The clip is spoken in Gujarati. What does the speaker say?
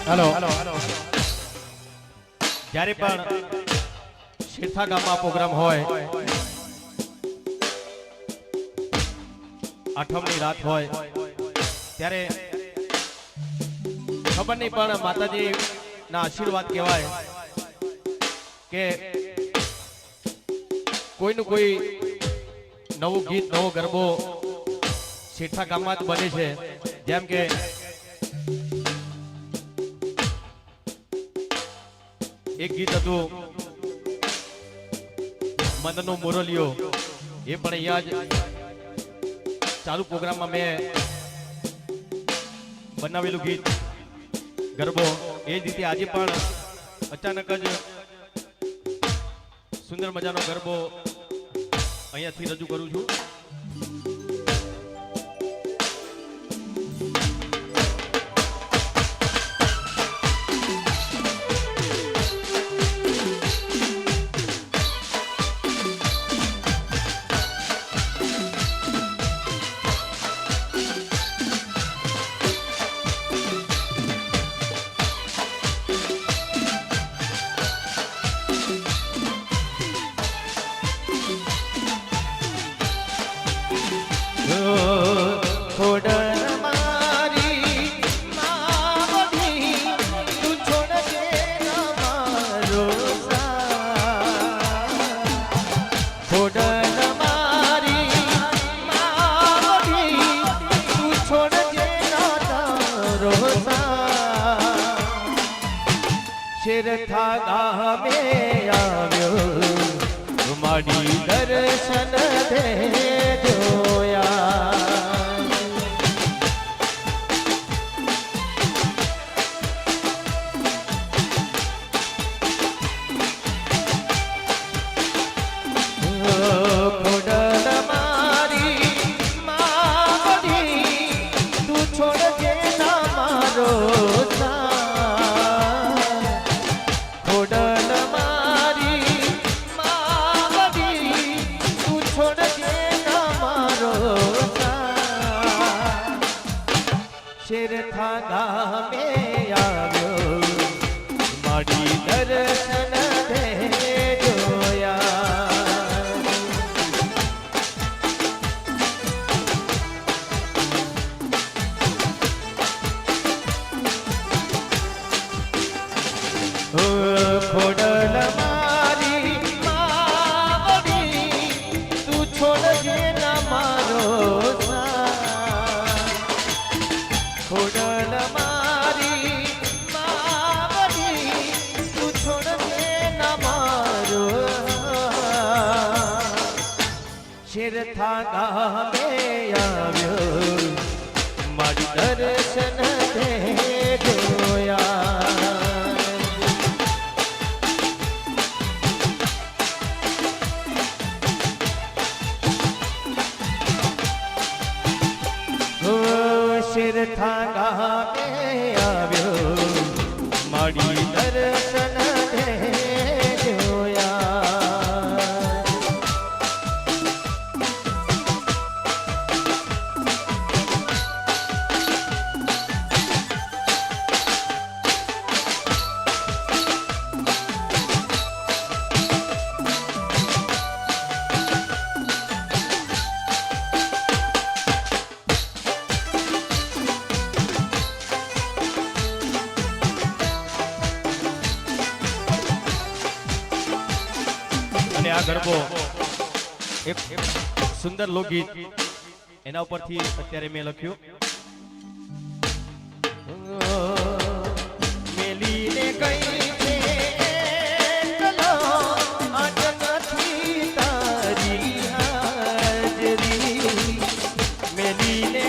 हेलो જ્યારે પણ શેરથા ગામમાં પ્રોગ્રામ હોય, આઠમની રાત હોય, ત્યારે ખબર નહીં પણ માતાજીના આશીર્વાદ કહેવાય કે કોઈનું કોઈ નવું ગીત, નવો ગરબો શેરથા ગામમાં જ બને છે. જેમ કે એક ગીત હતું મનનો મોરલિયો, એ પણ અહીંયા જ ચાલુ પ્રોગ્રામમાં મેં બનાવેલું ગીત ગરબો. એ જ રીતે આજે પણ અચાનક જ સુંદર મજાનો ગરબો અહીંયાથી રજૂ કરું છું. શેરથા ગામે આવ્યો મારી દર્શન દે જોયા. ખોડલ મારી માવડી તું છોડજે ના મારો શેરથા ગામે આવ્યો મારી દર્શન દે જોયા. ખોડલ મારી માવડી તું છોડજે ના મારો ખોડલ મારી માવડી તું છોડજે ના મારો. શેરથા ગામે આવ્યો મારી દર્શન દે જોયા. શેરથા ગામે આવ્યો મારી દર્શન દે જોયા. આ ગરબો એક સુંદર લોકગીત, એના ઉપરથી અત્યારે મેં લખ્યું. મેલીને કઈ છે ચલો આજ નથી તારી હાજરી, મેલીને